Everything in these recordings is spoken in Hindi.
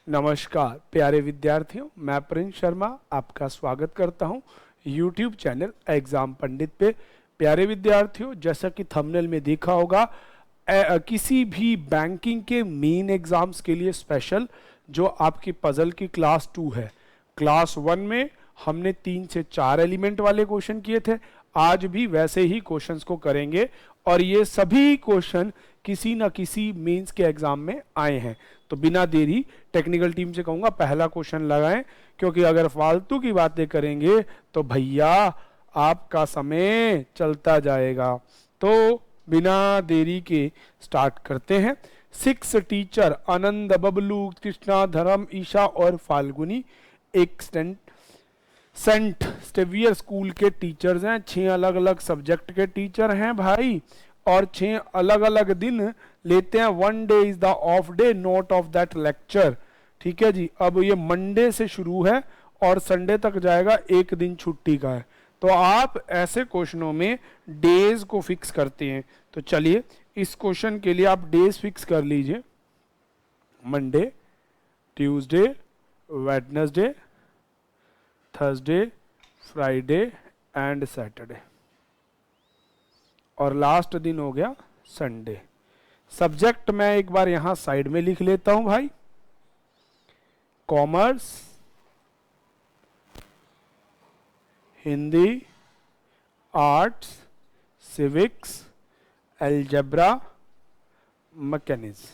नमस्कार प्यारे विद्यार्थियों, मैं प्रिंस शर्मा आपका स्वागत करता हूं YouTube चैनल एग्जाम पंडित पे। प्यारे विद्यार्थियों, जैसा कि थंबनेल में देखा होगा, किसी भी बैंकिंग के मेन एग्जाम्स के लिए स्पेशल जो आपकी पजल की क्लास 2 है। क्लास 1 में हमने 3 से 4 एलिमेंट वाले क्वेश्चन किए थे, आज भी वैसे ही क्वेश्चंस को करेंगे और ये सभी क्वेश्चन किसी न किसी मेंस के एग्जाम में आए हैं। तो बिना देरी टेक्निकल टीम से कहूंगा पहला क्वेश्चन लगाएं, क्योंकि अगर फालतू की बातें करेंगे तो भैया आपका समय चलता जाएगा। तो बिना देरी के स्टार्ट करते हैं। 6 टीचर आनंद, बबलू, कृष्णा, धर्म, ईशा और फाल्गुनी एक सेंट स्टेवियर स्कूल के टीचर्स हैं। 6 अलग अलग सब्जेक्ट के टीचर हैं भाई, और 6 अलग अलग दिन लेते हैं। 1 day is the off day, note of that lecture. ठीक है जी। अब ये मंडे से शुरू है और संडे तक जाएगा, एक दिन छुट्टी का है। तो आप ऐसे क्वेश्चनों में डेज को फिक्स करते हैं। तो चलिए इस क्वेश्चन के लिए आप डेज फिक्स कर लीजिए। Monday, Tuesday, Wednesday, Thursday, Friday and Saturday, और लास्ट दिन हो गया संडे। सब्जेक्ट मैं एक बार यहां साइड में लिख लेता हूं भाई। Commerce, Hindi, arts, civics, algebra, mechanism.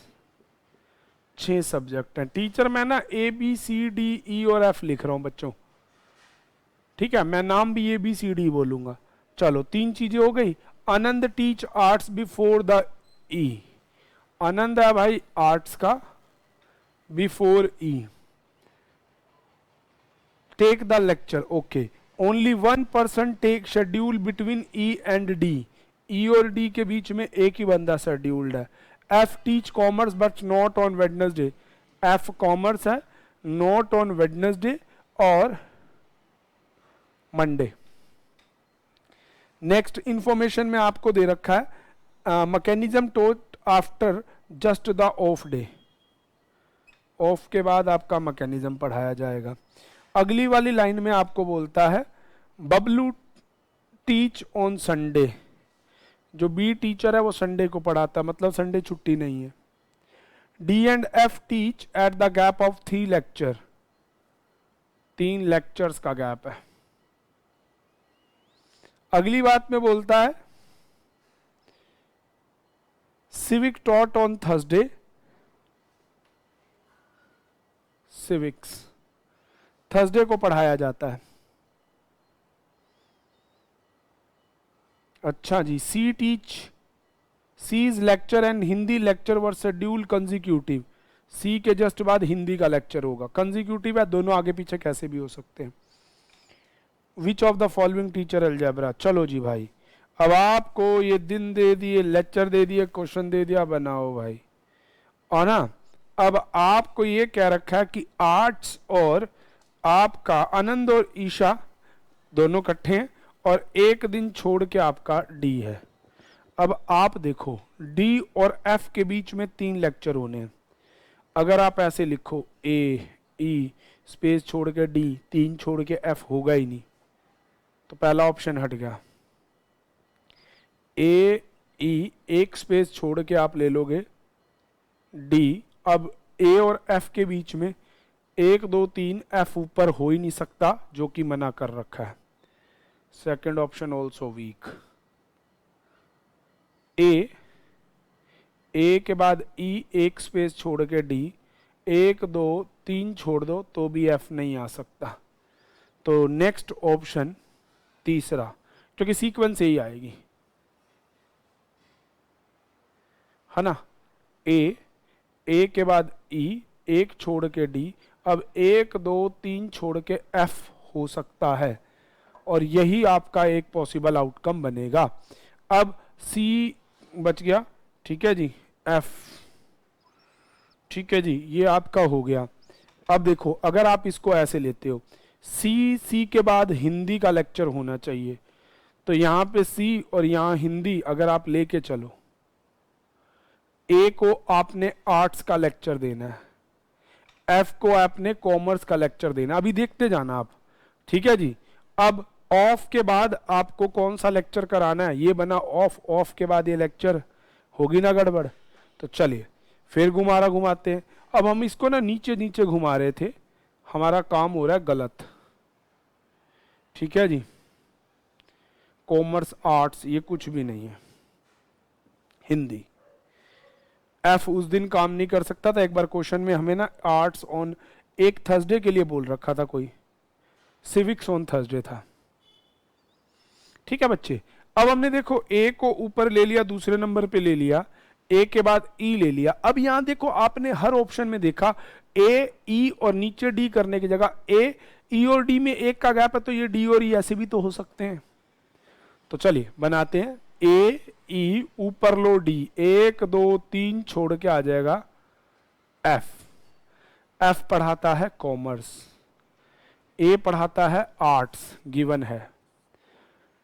6 subject हैं। टीचर मैं ना ABCDE और F लिख रहा हूं बच्चों, ठीक है। मैं नाम भी ABCD बोलूंगा। चलो 3 चीजें हो गई। Anand teach arts before the E. Anand है भाई आर्ट्स का, before E. Take the lecture, okay. Only 1 person take schedule between E and D. E और डी के बीच में एक ही बंदा शेड्यूल्ड है। F teach commerce but not on Wednesday. F commerce है, नॉट ऑन वेडनेसडे और मंडे। नेक्स्ट इंफॉर्मेशन में आपको दे रखा है mechanism taught after just the off day. Of के बाद आपका मैकेनिज्म पढ़ाया जाएगा। अगली वाली लाइन में आपको बोलता है बबलू टीच ऑन संडे। जो बी टीचर है वो संडे को पढ़ाता है, मतलब संडे छुट्टी नहीं है। D and F teach at the gap of 3 lecture. 3 lectures का गैप है। अगली बात में बोलता है civic taught on Thursday. Civics Thursday को पढ़ाया जाता है। अच्छा जी। C teach C's lecture and Hindi lecture were schedule consecutive. C के जस्ट बाद हिंदी का लेक्चर होगा। कंजिक्यूटिव है, दोनों आगे पीछे कैसे भी हो सकते हैं। विच of the following teacher algebra. चलो जी भाई, अब आपको ये दिन दे दिए, लेक्चर दे दिए, क्वेश्चन दे दिया, बनाओ भाई। और ना अब आपको ये कह रखा है कि आर्ट्स और आपका आनंद और ईशा दोनों इकट्ठे हैं और एक दिन छोड़ के आपका डी है। अब आप देखो डी और एफ के बीच में 3 लेक्चर होने हैं। अगर आप ऐसे लिखो E स्पेस छोड़ के डी, 3 छोड़ के एफ, होगा ही नहीं, तो पहला ऑप्शन हट गया। E एक स्पेस छोड़ के आप ले लोगे डी। अब ए और एफ के बीच में 1 2 3 एफ ऊपर हो ही नहीं सकता, जो कि मना कर रखा है। Second option also week. A के बाद ई, एक स्पेस छोड़ के डी, 1 2 3 छोड़ दो तो भी एफ नहीं आ सकता। तो नेक्स्ट ऑप्शन तीसरा, क्योंकि सीक्वेंस यही आएगी, है ना। ए के बाद ई, 1 छोड़ के डी, अब 1 2 3 छोड़ के एफ हो सकता है, और यही आपका एक पॉसिबल आउटकम बनेगा। अब सी बच गया, ठीक है जी, एफ, ठीक है जी, ये आपका हो गया। अब देखो अगर आप इसको ऐसे लेते हो, सी के बाद हिंदी का लेक्चर होना चाहिए, तो यहां पे सी और यहां हिंदी अगर आप लेके चलो, ए को आपने आर्ट्स का लेक्चर देना है, एफ को आपने कॉमर्स का लेक्चर देना, अभी देखते जाना आप, ठीक है जी। अब ऑफ के बाद आपको कौन सा लेक्चर कराना है, ये बना ऑफ, ऑफ के बाद ये लेक्चर, होगी ना गड़बड़। तो चलिए फिर घुमाते हैं। अब हम इसको ना नीचे नीचे घुमा रहे थे, हमारा काम हो रहा है गलत, ठीक है जी। कॉमर्स आर्ट्स ये कुछ भी नहीं है, हिंदी। एफ उस दिन काम नहीं कर सकता था, एक बार क्वेश्चन में हमें ना आर्ट्स ऑन एक थर्सडे के लिए बोल रखा था, कोई सिविक्स ऑन थर्सडे था, ठीक है बच्चे। अब हमने देखो ए को ऊपर ले लिया, दूसरे नंबर पे ले लिया, ए के बाद ई ले लिया। अब यहां देखो आपने हर ऑप्शन में देखा ए ई और नीचे डी करने की जगह ए ई और डी में एक का गैप है, तो ये डी और ई ऐसे भी तो हो सकते हैं। तो चलिए बनाते हैं, ए ई ऊपर लो डी, 1 2 3 छोड़ के आ जाएगा एफ। एफ पढ़ाता है कॉमर्स, ए पढ़ाता है आर्ट्स, गिवन है,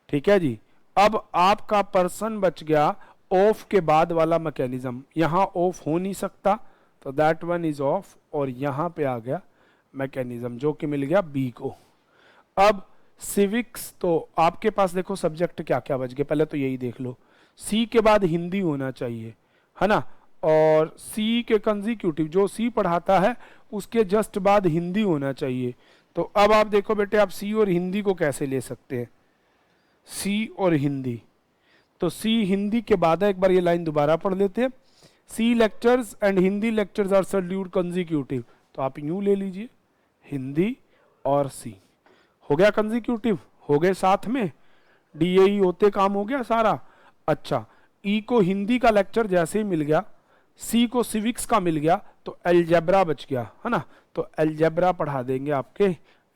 ठीक है जी। अब आपका पर्सन बच गया ऑफ के बाद वाला मैकेनिज्म, यहां ऑफ हो नहीं सकता तो दैट वन इज ऑफ, और यहां पे आ गया मैकेनिज्म जो कि मिल गया बी को। अब सिविक्स, तो आपके पास देखो सब्जेक्ट क्या क्या बच गए, पहले तो यही देख लो, सी के बाद हिंदी होना चाहिए, है ना, और सी के कंजिक्यूटिव जो सी पढ़ाता है उसके जस्ट बाद हिंदी होना चाहिए। तो अब आप देखो बेटे, आप सी और हिंदी को कैसे ले सकते हैं, सी और हिंदी, तो सी हिंदी के बाद एक बार ये लाइन दोबारा पढ़ लेते हैं, C lectures and Hindi lectures are scheduled consecutive, तो आप यूं ले लीजिए, हिंदी और सी हो गया कंजिक्यूटिव, हो गए साथ में, डीएई होते काम हो गया सारा। अच्छा, ई को हिंदी का लेक्चर जैसे ही मिल गया, सी को सिविक्स का मिल गया, तो अलजेब्रा बच गया, है ना, तो अलजेब्रा पढ़ा देंगे आपके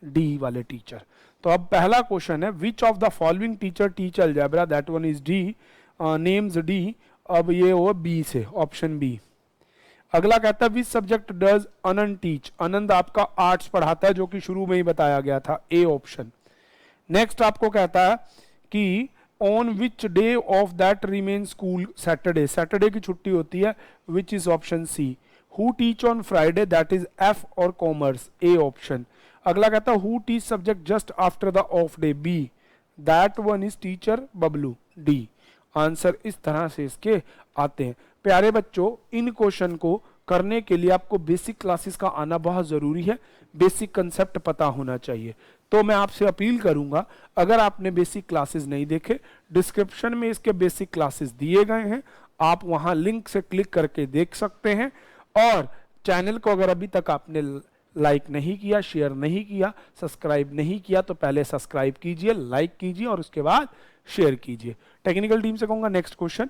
डी वाले टीचर। तो अब पहला क्वेश्चन है, which of the following teacher teach algebra, that one is D, names D. अब ये हो बी से, ऑप्शन बी। अगला कहता है which subject does Anant teach, Anand आपका आर्ट्स पढ़ाता है, जो कि शुरू में ही बताया गया था, ए ऑप्शन। नेक्स्ट आपको कहता है कि on which day of that remain school, Saturday, Saturday की छुट्टी होती है, which is option C. Who teach on Friday, that is F और कॉमर्स, ए ऑप्शन। अगला कहता है who teach subject just after the off day, B, that one is teacher Bablu, D. Answer इस तरह से इसके आते हैं। प्यारे बच्चों, इन क्वेश्चन को करने के लिए आपको बेसिक क्लासेस का आना बहुत जरूरी है, बेसिक कंसेप्ट पता होना चाहिए। तो मैं आपसे अपील करूंगा, अगर आपने बेसिक क्लासेस नहीं देखे, डिस्क्रिप्शन में इसके बेसिक क्लासेस दिए गए हैं, आप वहां लिंक से क्लिक करके देख सकते हैं। और चैनल को अगर अभी तक आपने लाइक नहीं किया, शेयर नहीं किया, सब्सक्राइब नहीं किया, तो पहले सब्सक्राइब कीजिए, लाइक कीजिए और उसके बाद शेयर कीजिए। टेक्निकल टीम से कहूंगा नेक्स्ट क्वेश्चन।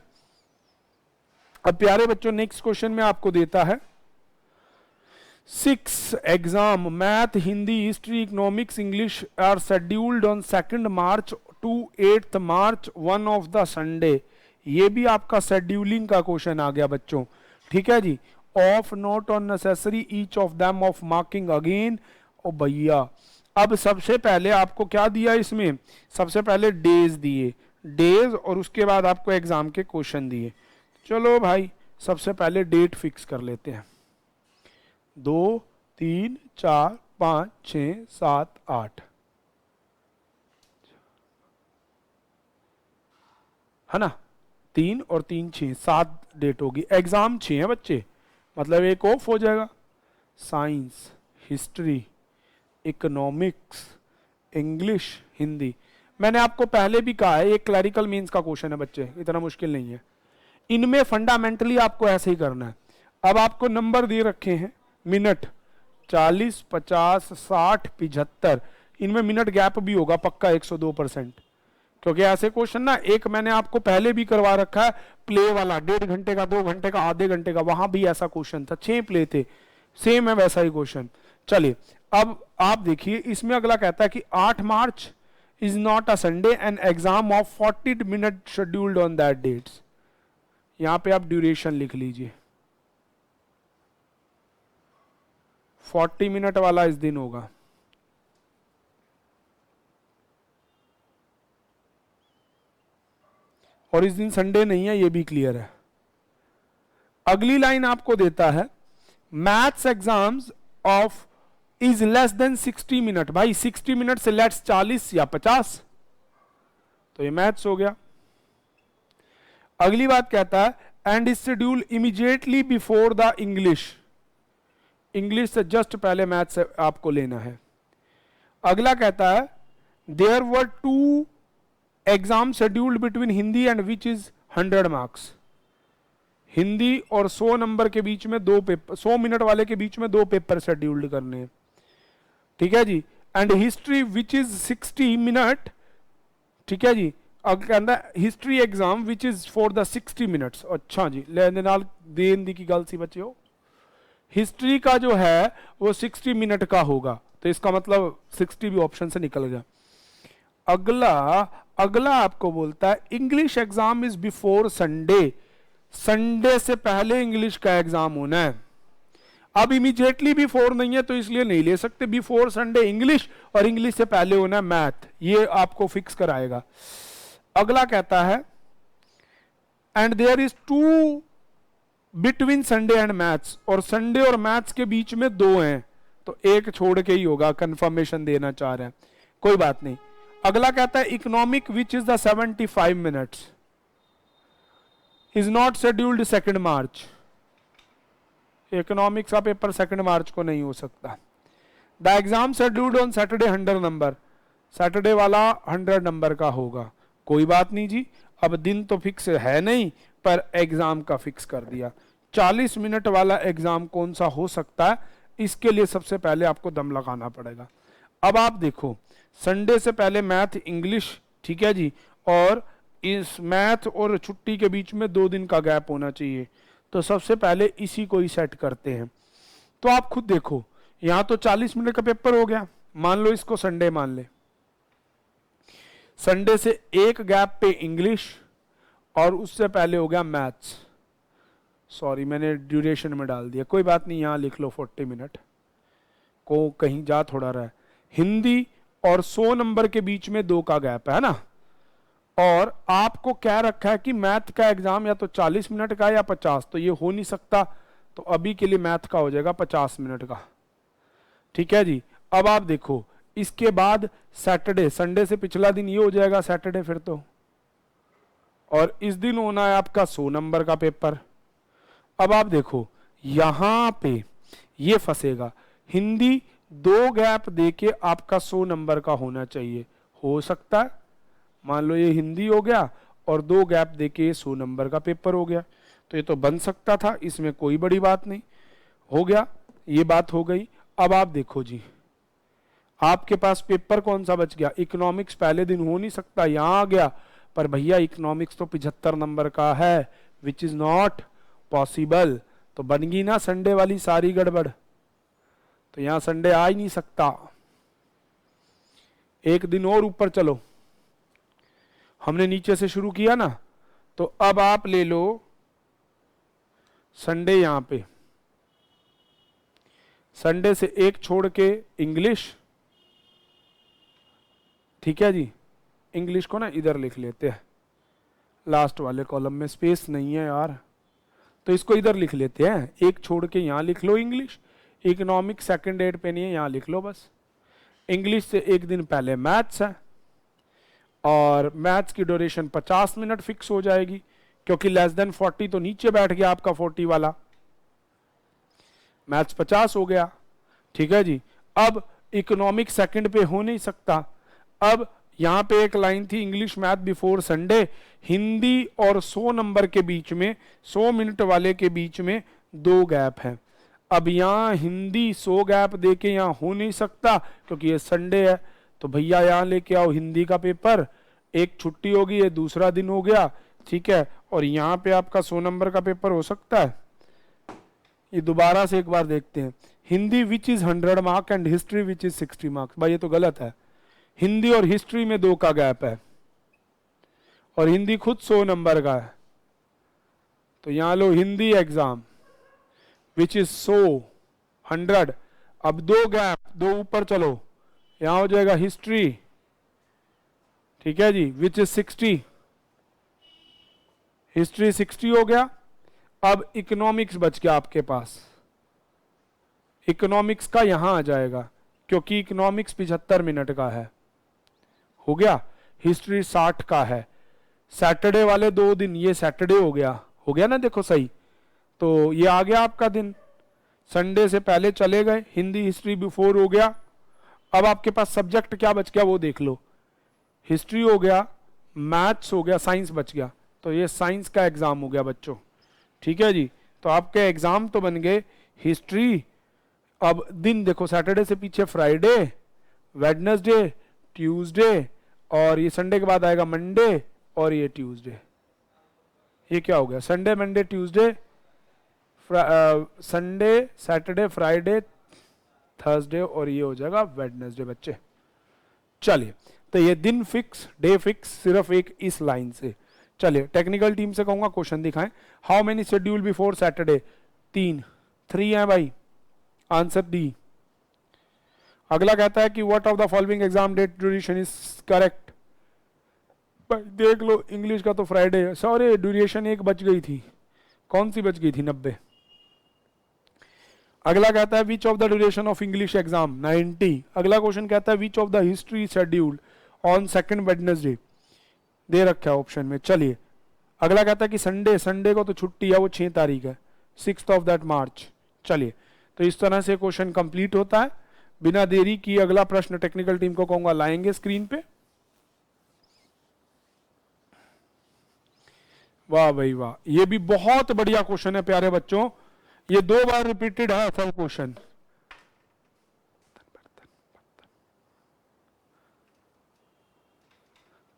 अब प्यारे बच्चों, नेक्स्ट क्वेश्चन में आपको देता है 6 exam math, Hindi, history, economics, English are scheduled on 2 March to 8 March, one of the Sunday. ये भी आपका शेड्यूलिंग का क्वेश्चन आ गया बच्चों, ठीक है जी। Of not on necessary each of them of marking again. ओ भैया, अब सबसे पहले आपको क्या दिया इसमें, सबसे पहले डेज दिए, डेज, और उसके बाद आपको एग्जाम के क्वेश्चन दिए। चलो भाई, सबसे पहले डेट फिक्स कर लेते हैं, 2 3 4 5 6 7 8, है ना, 3 और 3 6, 7 डेट होगी। एग्जाम 6 है बच्चे, मतलब एक ऑफ हो जाएगा। Science, history, economics, English, Hindi. मैंने आपको पहले भी कहा है, एक क्लरिकल मीन्स का क्वेश्चन है बच्चे, इतना मुश्किल नहीं है। इनमें फंडामेंटली आपको ऐसे ही करना है। अब आपको नंबर दे रखे हैं, मिनट 40 50 60 75, इनमें मिनट गैप भी होगा पक्का 102%, क्योंकि ऐसे क्वेश्चन ना, एक मैंने आपको पहले भी करवा रखा है प्ले वाला, 1.5 घंटे का, 2 घंटे का, आधे घंटे का, वहां भी ऐसा क्वेश्चन था, 6 प्ले थे, सेम है वैसा ही क्वेश्चन। चलिए अब आप देखिए, इसमें अगला कहता है कि 8 March is not a Sunday and exam of 40 minute scheduled on that dates. यहां पे आप ड्यूरेशन लिख लीजिए, 40 मिनट वाला इस दिन होगा। और इस दिन संडे नहीं है, ये भी क्लियर है। अगली लाइन आपको देता है maths exams of is less than 60 minute. भाई 60 मिनट से लेट्स 40 या 50, तो ये मैथ्स हो गया। अगली बात कहता है and is schedule immediately before the English. English से जस्ट पहले मैथ्स आपको लेना है। अगला कहता है there were 2 exam scheduled between Hindi and which is 100 marks. Hindi और 100 नंबर के बीच में 2 पेपर, 100 मिनट वाले के बीच में 2 पेपर शेड्यूल्ड करने हैं, ठीक है जी। And history which is 60 minute, ठीक है जी। अब कहता history exam which is for the 60 minutes. अच्छा जी, लेने नाल देन दी की गल सी बच्चों, हिस्ट्री का जो है वो 60 मिनट का होगा, तो इसका मतलब 60 भी ऑप्शन से निकल गया। अगला आपको बोलता है English exam is before Sunday. Sunday से पहले इंग्लिश का एग्जाम होना है। अब इमीडिएटली बिफोर नहीं है तो इसलिए नहीं ले सकते, बिफोर संडे इंग्लिश, और इंग्लिश से पहले होना है मैथ, ये आपको फिक्स कराएगा। अगला कहता है and there is 2 between Sunday and maths, और संडे और मैथ्स के बीच में 2 हैं, तो एक छोड़ के ही होगा, कंफर्मेशन देना चाह रहे हैं, कोई बात नहीं। अगला कहता है economic which is the 75 minutes is not scheduled 2 March. Economics का पेपर 2 मार्च को नहीं हो सकता। The exam scheduled on Saturday 100 number, Saturday वाला 100 नंबर का होगा, कोई बात नहीं जी। अब दिन तो फिक्स है नहीं, पर एग्जाम का फिक्स कर दिया। 40 मिनट वाला एग्जाम कौन सा हो सकता है, इसके लिए सबसे पहले आपको दम लगाना पड़ेगा। अब आप देखो संडे से पहले मैथ इंग्लिश, ठीक है जी, और इस मैथ और छुट्टी के बीच में 2 दिन का गैप होना चाहिए, तो सबसे पहले इसी को ही सेट करते हैं। तो आप खुद देखो यहां तो 40 मिनट का पेपर हो गया, मान लो इसको संडे मान ले, संडे से एक गैप पे इंग्लिश और उससे पहले हो गया मैथ्स। सॉरी मैंने ड्यूरेशन में डाल दिया, कोई बात नहीं, यहां लिख लो 40 मिनट को, कहीं जा थोड़ा रहा है। हिंदी और 100 नंबर के बीच में 2 का गैप है ना, और आपको क्या रखा है कि मैथ का एग्जाम या तो 40 मिनट का या 50, तो ये हो नहीं सकता, तो अभी के लिए मैथ का हो जाएगा 50 मिनट का, ठीक है जी। अब आप देखो इसके बाद सैटरडे, संडे से पिछला दिन ये हो जाएगा सैटरडे फिर तो, और इस दिन होना है आपका 100 नंबर का पेपर। अब आप देखो यहां पे ये फंसेगा, हिंदी 2 गैप देके आपका 100 नंबर का होना चाहिए, हो सकता है, मान लो ये हिंदी हो गया और 2 गैप देके 100 नंबर का पेपर हो गया, तो ये तो बन सकता था, इसमें कोई बड़ी बात नहीं, हो गया, ये बात हो गई। अब आप देखो जी आपके पास पेपर कौन सा बच गया, इकोनॉमिक्स पहले दिन हो नहीं सकता, यहां आ गया, पर भैया इकोनॉमिक्स तो 75 नंबर का है, विच इज नॉट पॉसिबल, तो बन गई ना संडे वाली सारी गड़बड़, तो यहां संडे आ ही नहीं सकता। एक दिन और ऊपर चलो, हमने नीचे से शुरू किया ना, तो अब आप ले लो संडे, यहां पे संडे से एक छोड़ के इंग्लिश, ठीक है जी। इंग्लिश को ना इधर लिख लेते हैं, लास्ट वाले कॉलम में स्पेस नहीं है यार, तो इसको इधर लिख लेते हैं, एक छोड़ के यहां लिख लो इंग्लिश, इकोनॉमिक सेकंड डेट पे नहीं है, यहां लिख लो बस। इंग्लिश से एक दिन पहले मैथ्स है, और मैथ्स की ड्यूरेशन 50 मिनट फिक्स हो जाएगी, क्योंकि लेस देन 40 तो नीचे बैठ गया आपका 40 वाला, मैथ्स 50 हो गया, ठीक है जी। अब इकोनॉमिक सेकंड पे हो नहीं सकता, अब यहां पे एक लाइन थी English math before Sunday, Hindi और 100 नंबर के बीच में 100 मिनट वाले के बीच में 2 गैप है। अब यहां हिंदी 100 गैप देके यहां हो नहीं सकता क्योंकि ये संडे है, तो भैया यहां लेके आओ हिंदी का पेपर, एक छुट्टी होगी, ये दूसरा दिन हो गया, ठीक है, और यहां पे आपका 100 नंबर का पेपर हो सकता है। ये दोबारा से एक बार देखते हैं, हिंदी विच is 100 mark and history which is 60 marks. भाई ये तो गलत है, हिंदी और हिस्ट्री में 2 का गैप है, और हिंदी खुद 100 नंबर का है, तो यहां लो हिंदी एग्जाम विच इज 100, अब 2 गैप, 2 ऊपर चलो, यहां हो जाएगा हिस्ट्री, ठीक है जी, विच इज 60, हिस्ट्री 60 हो गया। अब इकोनॉमिक्स बच गया आपके पास, इकोनॉमिक्स का यहां आ जाएगा क्योंकि इकोनॉमिक्स 75 मिनट का है, हो गया। हिस्ट्री 60 का है। सैटरडे वाले 2 दिन, ये सैटरडे हो गया ना, देखो सही। तो ये आ गया आपका दिन, संडे से पहले चले गए, हिंदी हिस्ट्री बिफोर हो गया। अब आपके पास सब्जेक्ट क्या बच गया वो देख लो, हिस्ट्री हो गया, मैथ्स हो गया, साइंस बच गया। तो ये साइंस का एग्जाम हो गया बच्चों, ठीक है जी। तो आपके एग्जाम तो बन गए हिस्ट्री। अब दिन देखो, सैटरडे से पीछे फ्राइडे, वेडनेसडे, ट्यूसडे, और ये संडे के बाद आएगा मंडे, और ये ट्यूसडे। ये क्या हो गया, Sunday Monday Tuesday, Sunday Saturday Friday Thursday, और ये हो जाएगा वेडनेसडे बच्चे। चलिए, तो ये दिन फिक्स, डे फिक्स सिर्फ एक इस लाइन से। चलिए, टेक्निकल टीम से कहूंगा क्वेश्चन दिखाएं। How many schedule before Saturday? 3 है भाई, आंसर डी। अगला कहता है कि what of the following exam date duration is correct? देख लो, इंग्लिश का तो फ्राइडे है, सॉरी ड्यूरेशन एक बच गई थी, कौन सी बच गई थी? 90। अगला कहता है which of the duration of English exam? 90। अगला क्वेश्चन कहता है which of the history scheduled on second Wednesday? दे रखा है ऑप्शन में। चलिए, अगला कहता है कि संडे को तो छुट्टी है, वो 6 तारीख है, 6th ऑफ दैट मार्च। चलिए, तो इस तरह से क्वेश्चन कंप्लीट होता है। बिना देरी की अगला प्रश्न टेक्निकल टीम को कहूंगा लाएंगे स्क्रीन पे। वाह भाई वाह, ये भी बहुत बढ़िया क्वेश्चन है प्यारे बच्चों, ये 2 बार रिपीटेड है सब क्वेश्चन।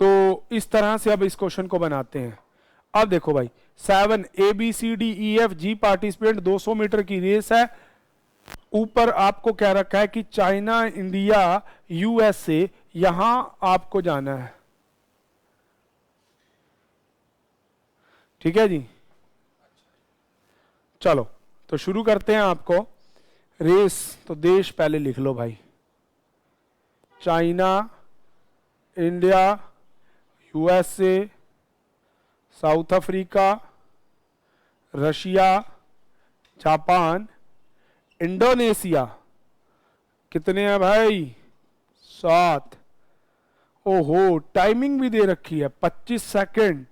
तो इस तरह से अब इस क्वेश्चन को बनाते हैं। अब देखो भाई, 7 ABCDEFG पार्टिसिपेंट 200 मीटर की रेस है। ऊपर आपको क्या रखा है कि चाइना, इंडिया, USA, यहां आपको जाना है, ठीक है जी। चलो, तो शुरू करते हैं। आपको रेस, तो देश पहले लिख लो भाई, China, India, USA, south Africa, Russia, Japan, Indonesia. कितने हैं भाई? 7। ओहो, टाइमिंग भी दे रखी है, 25 सेकेंड,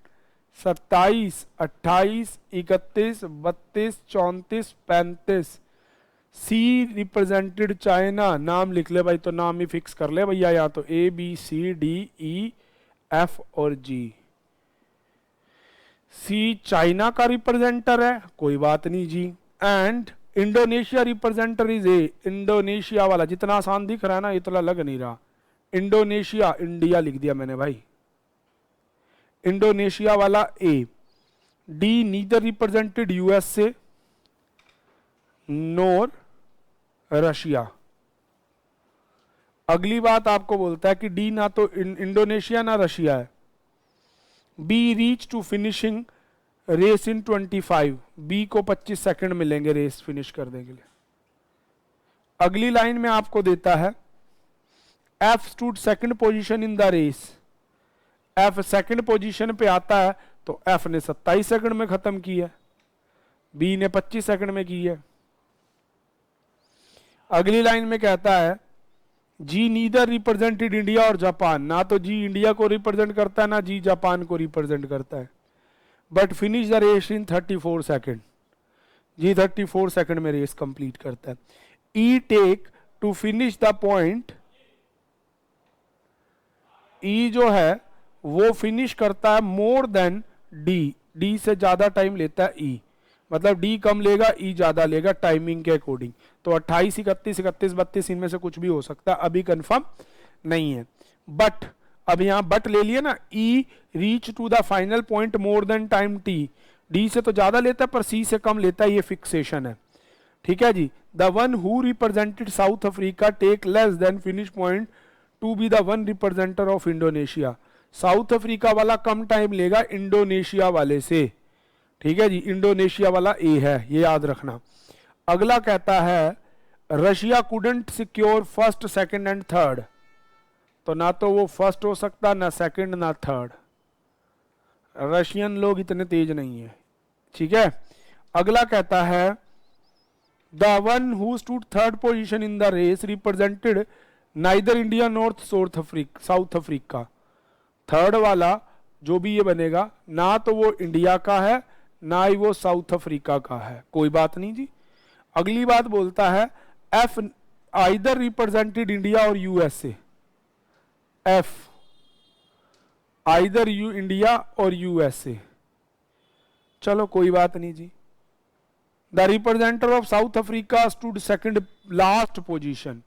27, 28, 31, 32, 34, 35। सी रिप्रेजेंटेड चाइना, नाम लिख ले भाई, तो नाम ही फिक्स कर ले भैया, यहाँ तो ABCDEF और G। सी चाइना का रिप्रेजेंटर है, कोई बात नहीं जी। And Indonesia representer is a, Indonesia वाला, जितना आसान दिख रहा है ना इतना लग नहीं रहा। इंडोनेशिया, इंडिया लिख दिया मैंने भाई, इंडोनेशिया वाला ए। डी नीदर रिप्रेजेंटेड USA नोर रशिया। अगली बात आपको बोलता है कि डी ना तो इंडोनेशिया ना रशिया है। B reach to finishing race in 25, B को 25 सेकंड मिलेंगे रेस फिनिश करने के लिए। अगली लाइन में आपको देता है F stood second position in the race. F second position पे आता है, तो एफ ने 27 सेकंड में खत्म की है, बी ने 25 सेकंड में की है। अगली लाइन में कहता है जी नीदर रिप्रेजेंटेड इंडिया और जापान, ना तो जी इंडिया को रिप्रेजेंट करता है ना जी जापान को रिप्रेजेंट करता है, but finish the race in 34 second. G 34 second में रेस कंप्लीट करता है। E take to finish the point, E जो है वो फिनिश करता है मोर देन डी, डी से ज्यादा टाइम लेता है ई, मतलब डी कम लेगा ई ज्यादा लेगा टाइमिंग के अकॉर्डिंग। तो 28, 31, 31, 32 इनमें से कुछ भी हो सकता है, अभी कंफर्म नहीं है। बट अब यहां बट ले लिया ना, E reach to the final point more than time T, D से तो ज्यादा लेता है पर सी से कम लेता है, ये फिक्सेशन है, ठीक है जी। The one who represented South Africa take less than finish point to be the one representer of Indonesia. South Africa वाला कम टाइम लेगा इंडोनेशिया वाले से, ठीक है जी। इंडोनेशिया वाला ए है, ये याद रखना। अगला कहता है Russia couldn't secure first, second and third, तो ना तो वो फर्स्ट हो सकता, ना सेकंड, ना थर्ड। रशियन लोग इतने तेज नहीं है, ठीक है। अगला कहता है the one who stood third position in the race represented neither India north South Africa. Third वाला जो भी ये बनेगा ना तो वो इंडिया का है ना ही वो साउथ अफ्रीका का है, कोई बात नहीं जी। अगली बात बोलता है एफ आइदर रिप्रेजेंटेड इंडिया और यूएसए। एफ आइदर इंडिया और यूएसए, चलो कोई बात नहीं जी। The representer of South Africa stood second last position,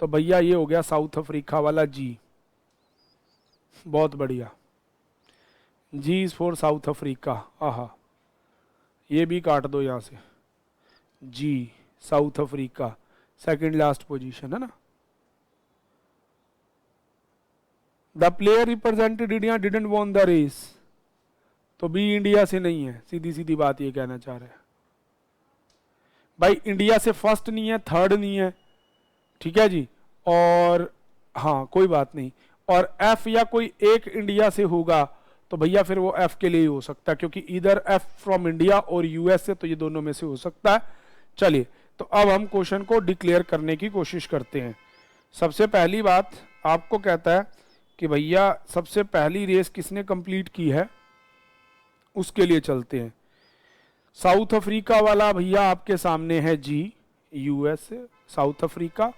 तो भैया ये हो गया साउथ अफ्रीका वाला जी, बहुत बढ़िया। G is for South Africa, आहा ये भी काट दो यहां से। G South Africa second last position है ना। The player represented India didn't won the race, तो बी इंडिया से नहीं है, सीधी सीधी बात ये कहना चाह रहे हैं भाई। इंडिया से फर्स्ट नहीं है, थर्ड नहीं है, ठीक है जी। और हाँ कोई बात नहीं, और एफ या कोई एक इंडिया से होगा तो भैया फिर वो एफ के लिए ही हो सकता है, क्योंकि इधर एफ फ्रॉम इंडिया और यूएस से, तो ये दोनों में से हो सकता है। चलिए तो अब हम क्वेश्चन को डिक्लेयर करने की कोशिश करते हैं। सबसे पहली बात आपको कहता है कि भैया सबसे पहली रेस किसने कंप्लीट की है, उसके लिए चलते हैं। साउथ अफ्रीका वाला भैया आपके सामने है जी, यूएस साउथ अफ्रीका,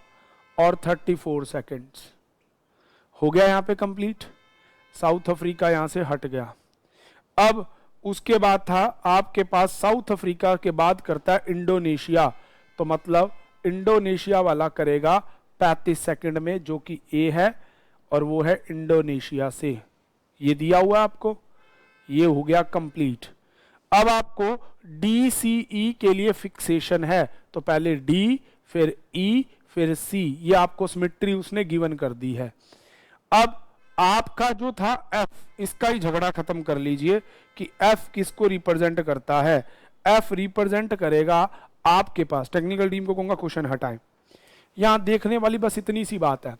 और 34 सेकेंड्स हो गया यहाँ पे कंप्लीट। साउथ अफ्रीका यहाँ से हट गया। अब उसके बाद था आपके पास साउथ अफ्रीका के बाद करता है इंडोनेशिया, तो मतलब इंडोनेशिया वाला करेगा 35 सेकंड में, जो कि ए है और वो है इंडोनेशिया से। ये दिया हुआ आपको, ये हो गया कंप्लीट। अब आपको डी सी ई के लिए फिक्सेशन है, तो पहले डी फिर ई फिर सी, ये आपको सिमेट्री उसने गिवन कर दी है। अब आपका जो था एफ, इसका ही झगड़ा खत्म कर लीजिए कि एफ किसको रिप्रेजेंट करता है। एफ रिप्रेजेंट करेगा आपके पास, टेक्निकल टीम को कहूंगा क्वेश्चन हटाएं। यहां देखने वाली बस इतनी सी बात है,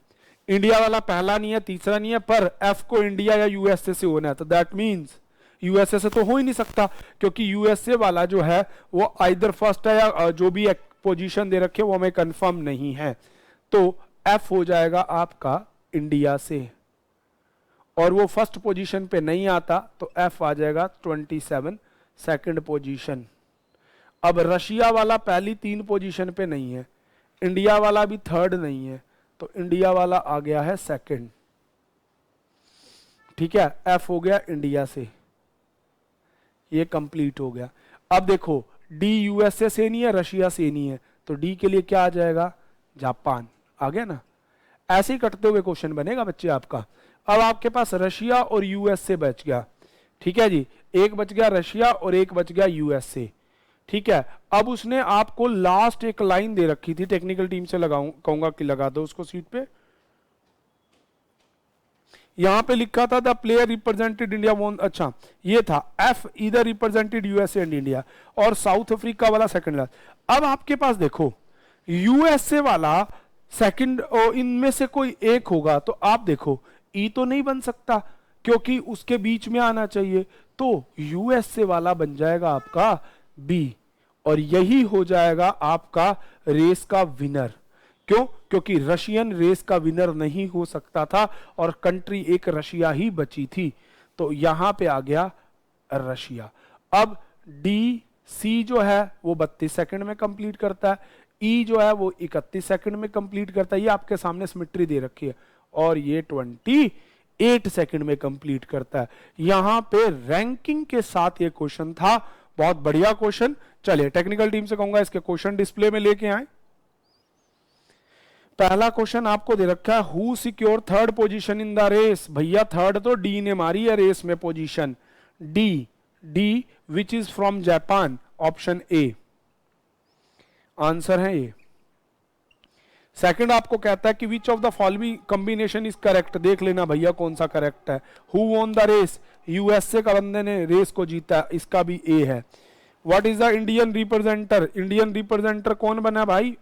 इंडिया वाला पहला नहीं है तीसरा नहीं है, पर एफ को इंडिया या यूएसए से होना है, तो दैट मींस यूएसए से तो हो ही नहीं सकता, क्योंकि यूएसए वाला जो है वो आइदर फर्स्ट है या जो भी पोजीशन दे रखे वो हमें कंफर्म नहीं है, तो एफ हो जाएगा आपका इंडिया से, और वो फर्स्ट पोजीशन पे नहीं आता तो एफ आ जाएगा 27 सेकंड पोजीशन। अब रशिया वाला पहली 3 पोजीशन पे नहीं है, इंडिया वाला भी थर्ड नहीं है, तो इंडिया वाला आ गया है सेकंड, ठीक है। एफ हो गया इंडिया से, ये कंप्लीट हो गया। अब देखो डी यूएसए से नहीं है, रशिया से नहीं है, तो डी के लिए क्या आ जाएगा, जापान आ गया ना। ऐसे ही कटते हुए क्वेश्चन बनेगा बच्चे आपका। अब आपके पास रशिया और यूएसए बच गया, ठीक है जी, एक बच गया रशिया और एक बच गया यूएसए, ठीक है। अब उसने आपको लास्ट एक लाइन दे रखी थी, टेक्निकल टीम से कहूंगा कि लगा दो उसको सीट पे। यहां पे लिखा था the player represented India won, अच्छा ये था एफ इधर रिप्रेजेंटेड यूएसए एंड इंडिया, और साउथ अफ्रीका वाला सेकंड लास्ट। अब आपके पास देखो यूएसए वाला सेकंड, इनमें से कोई एक होगा, तो आप देखो ई तो नहीं बन सकता क्योंकि उसके बीच में आना चाहिए, तो यूएसए वाला बन जाएगा आपका बी, और यही हो जाएगा आपका रेस का विनर। क्यों? क्योंकि रशियन रेस का विनर नहीं हो सकता था और कंट्री एक रशिया ही बची थी, तो यहां पे आ गया रशिया। अब डी सी जो है वो 32 सेकंड में कंप्लीट करता है, ई जो है वो 31 सेकंड में कंप्लीट करता है, ये आपके सामने सिमेट्री दे रखी है, और ये 28 सेकंड में कंप्लीट करता है। यहां पे रैंकिंग के साथ ये क्वेश्चन था, बहुत बढ़िया क्वेश्चन। चलिए टेक्निकल टीम से कहूंगा इसके क्वेश्चन डिस्प्ले में लेके आए। पहला क्वेश्चन आपको दे रखा है who secure third position in the race. भैया थर्ड तो डी ने मारी है रेस में position, D which is from Japan, option A answer है ये। सेकंड आपको कहता है कि which of the following combination is correct, देख लेना भैया कौन सा करेक्ट है। Who won the race, USA का बंदे ने रेस को जीता, इसका भी ए है। What is the Indian representer, Indian representer कौन बना भाई,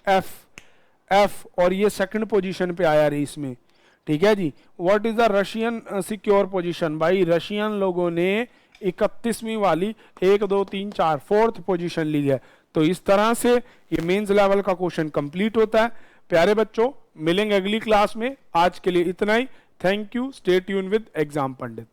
एफ, और ये सेकंड पोजीशन पे आया रेस में, ठीक है जी। What is the Russian secure position, भाई रशियन लोगों ने 31वीं वाली 1 2 3 4 फोर्थ पोजीशन ली है, तो इस तरह से ये मेंस लेवल का क्वेश्चन कंप्लीट होता है। प्यारे बच्चों, मिलेंगे अगली क्लास में। आज के लिए इतना ही। Thank you. Stay tune with exam Pandit.